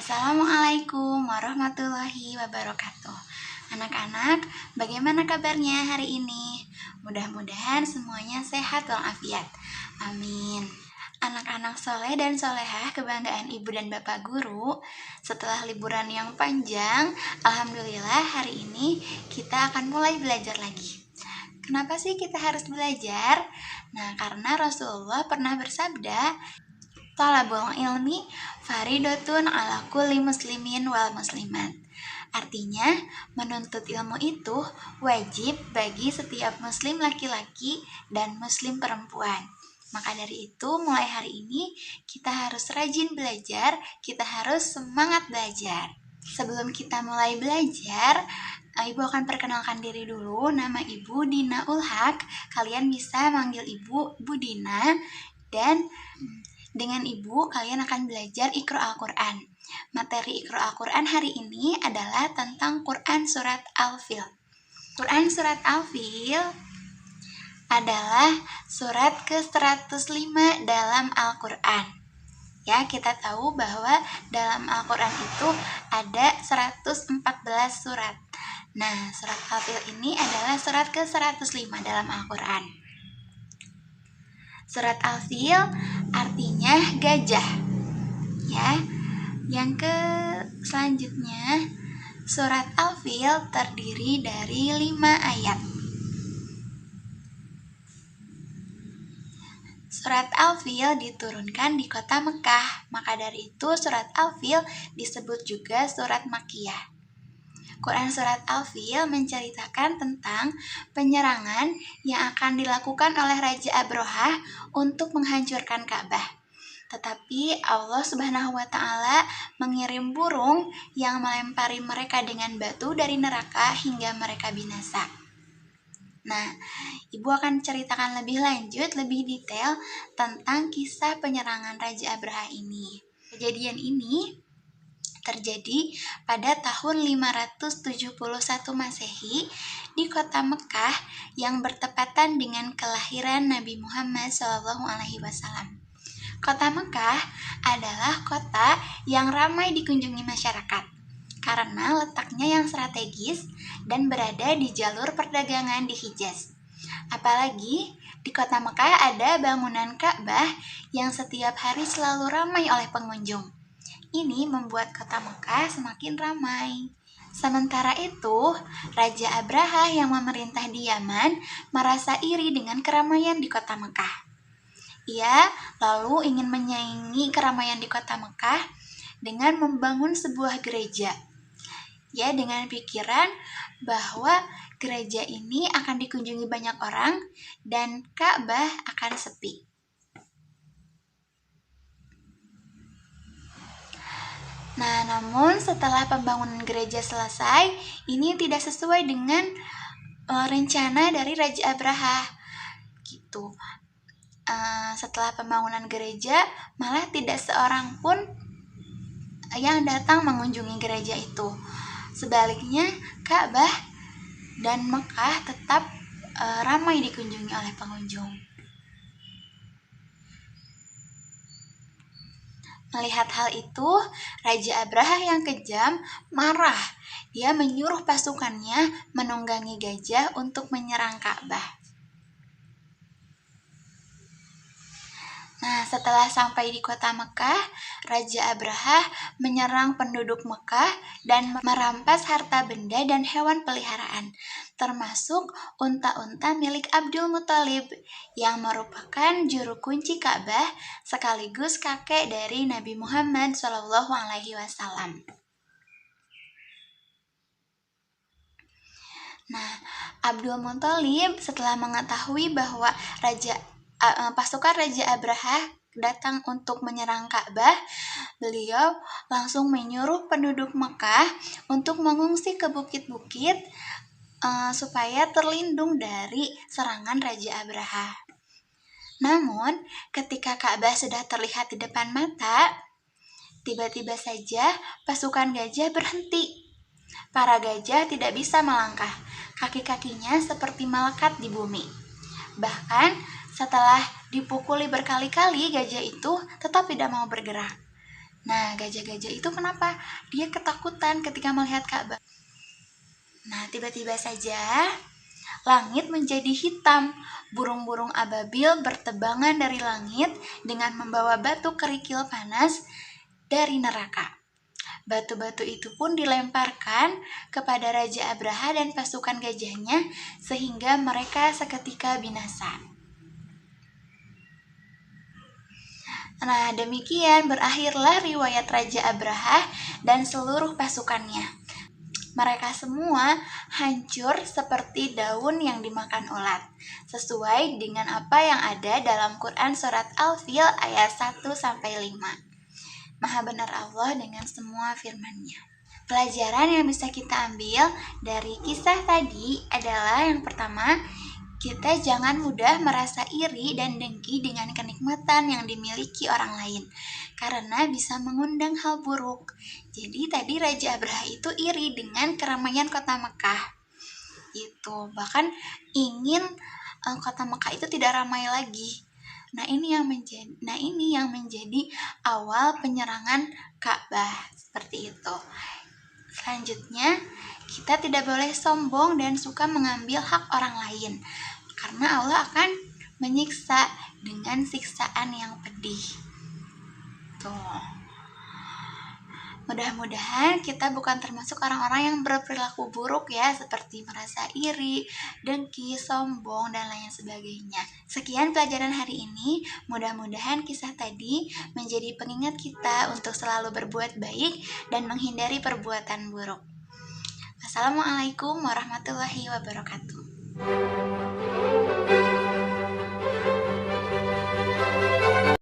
Assalamualaikum warahmatullahi wabarakatuh. Anak-anak, bagaimana kabarnya hari ini? Mudah-mudahan semuanya sehat walafiat. Amin. Anak-anak soleh dan solehah kebanggaan ibu dan bapak guru, setelah liburan yang panjang, alhamdulillah hari ini kita akan mulai belajar lagi. Kenapa sih kita harus belajar? Nah, karena Rasulullah pernah bersabda, "Thalabul ilmi faridatun ala kulli muslimin wal muslimat." Artinya, menuntut ilmu itu wajib bagi setiap muslim laki-laki dan muslim perempuan. Maka dari itu, mulai hari ini kita harus rajin belajar, kita harus semangat belajar. Sebelum kita mulai belajar, Ibu akan perkenalkan diri dulu. Nama Ibu Dina Ulhak. Kalian bisa manggil Ibu Dina, dan dengan Ibu kalian akan belajar Iqra Al-Quran. Materi Iqra Al-Quran hari ini adalah tentang Quran Surat Al-Fil. Quran Surat Al-Fil adalah surat ke-105 dalam Al-Quran. Ya, kita tahu bahwa dalam Al-Quran itu ada 114 surat. Nah, surat Al-Fil ini adalah surat ke-105 dalam Al-Quran. Surat Al-Fil artinya gajah. Ya. Yang selanjutnya, surat Al-Fil terdiri dari 5 ayat. Surat Al-Fil diturunkan di kota Mekah, maka dari itu surat Al-Fil disebut juga surat Makkiyah. Quran Surat Al-Fil menceritakan tentang penyerangan yang akan dilakukan oleh Raja Abrahah untuk menghancurkan Ka'bah. Tetapi Allah Subhanahu wa Ta'ala mengirim burung yang melempari mereka dengan batu dari neraka hingga mereka binasa. Nah, Ibu akan ceritakan lebih lanjut, lebih detail tentang kisah penyerangan Raja Abrahah ini. Kejadian ini terjadi pada tahun 571 Masehi di kota Mekah yang bertepatan dengan kelahiran Nabi Muhammad SAW. Kota Mekah adalah kota yang ramai dikunjungi masyarakat karena letaknya yang strategis dan berada di jalur perdagangan di Hijaz. Apalagi di kota Mekah ada bangunan Ka'bah yang setiap hari selalu ramai oleh pengunjung. Ini membuat kota Mekah semakin ramai. Sementara itu, Raja Abrahah yang memerintah di Yaman merasa iri dengan keramaian di kota Mekah. Ia lalu ingin menyaingi keramaian di kota Mekah dengan membangun sebuah gereja. Ya, dengan pikiran bahwa gereja ini akan dikunjungi banyak orang dan Ka'bah akan sepi. Nah, namun setelah pembangunan gereja selesai, ini tidak sesuai dengan rencana dari Raja Abrahah. Gitu. Setelah pembangunan gereja, malah tidak seorang pun yang datang mengunjungi gereja itu. Sebaliknya, Ka'bah dan Mekah tetap ramai dikunjungi oleh pengunjung. Melihat hal itu, Raja Abrahah yang kejam marah. Dia menyuruh pasukannya menunggangi gajah untuk menyerang Ka'bah. Nah, setelah sampai di kota Mekah, Raja Abrahah menyerang penduduk Mekah dan merampas harta benda dan hewan peliharaan, termasuk unta-unta milik Abdul Muthalib yang merupakan juru kunci Ka'bah sekaligus kakek dari Nabi Muhammad SAW. Nah, Abdul Muthalib setelah mengetahui bahwa pasukan Raja Abrahah datang untuk menyerang Ka'bah, beliau langsung menyuruh penduduk Mekah untuk mengungsi ke bukit-bukit supaya terlindung dari serangan Raja Abrahah. Namun, ketika Ka'bah sudah terlihat di depan mata, tiba-tiba saja pasukan gajah berhenti. Para gajah tidak bisa melangkah, kaki-kakinya seperti melekat di bumi. Bahkan setelah dipukuli berkali-kali, gajah itu tetap tidak mau bergerak. Nah, gajah-gajah itu kenapa? Dia ketakutan ketika melihat Ka'bah. Nah, tiba-tiba saja langit menjadi hitam. Burung-burung ababil bertebangan dari langit dengan membawa batu kerikil panas dari neraka. Batu-batu itu pun dilemparkan kepada Raja Abraha dan pasukan gajahnya sehingga mereka seketika binasa. Nah, demikian berakhirlah riwayat Raja Abraha dan seluruh pasukannya. Mereka semua hancur seperti daun yang dimakan ulat, sesuai dengan apa yang ada dalam Quran Surat Al-Fil ayat 1-5. Maha benar Allah dengan semua firman-Nya. Pelajaran yang bisa kita ambil dari kisah tadi adalah yang pertama, kita jangan mudah merasa iri dan dengki dengan kenikmatan yang dimiliki orang lain, karena bisa mengundang hal buruk. Jadi tadi Raja Abraha itu iri dengan keramaian kota Mekah. Itu bahkan ingin kota Mekah itu tidak ramai lagi. Nah ini yang menjadi awal penyerangan Ka'bah seperti itu. Selanjutnya, kita tidak boleh sombong dan suka mengambil hak orang lain, karena Allah akan menyiksa dengan siksaan yang pedih. Tuh. Mudah-mudahan kita bukan termasuk orang-orang yang berperilaku buruk ya, seperti merasa iri, dengki, sombong, dan lain sebagainya. Sekian pelajaran hari ini. Mudah-mudahan kisah tadi menjadi pengingat kita untuk selalu berbuat baik dan menghindari perbuatan buruk. Assalamualaikum warahmatullahi wabarakatuh.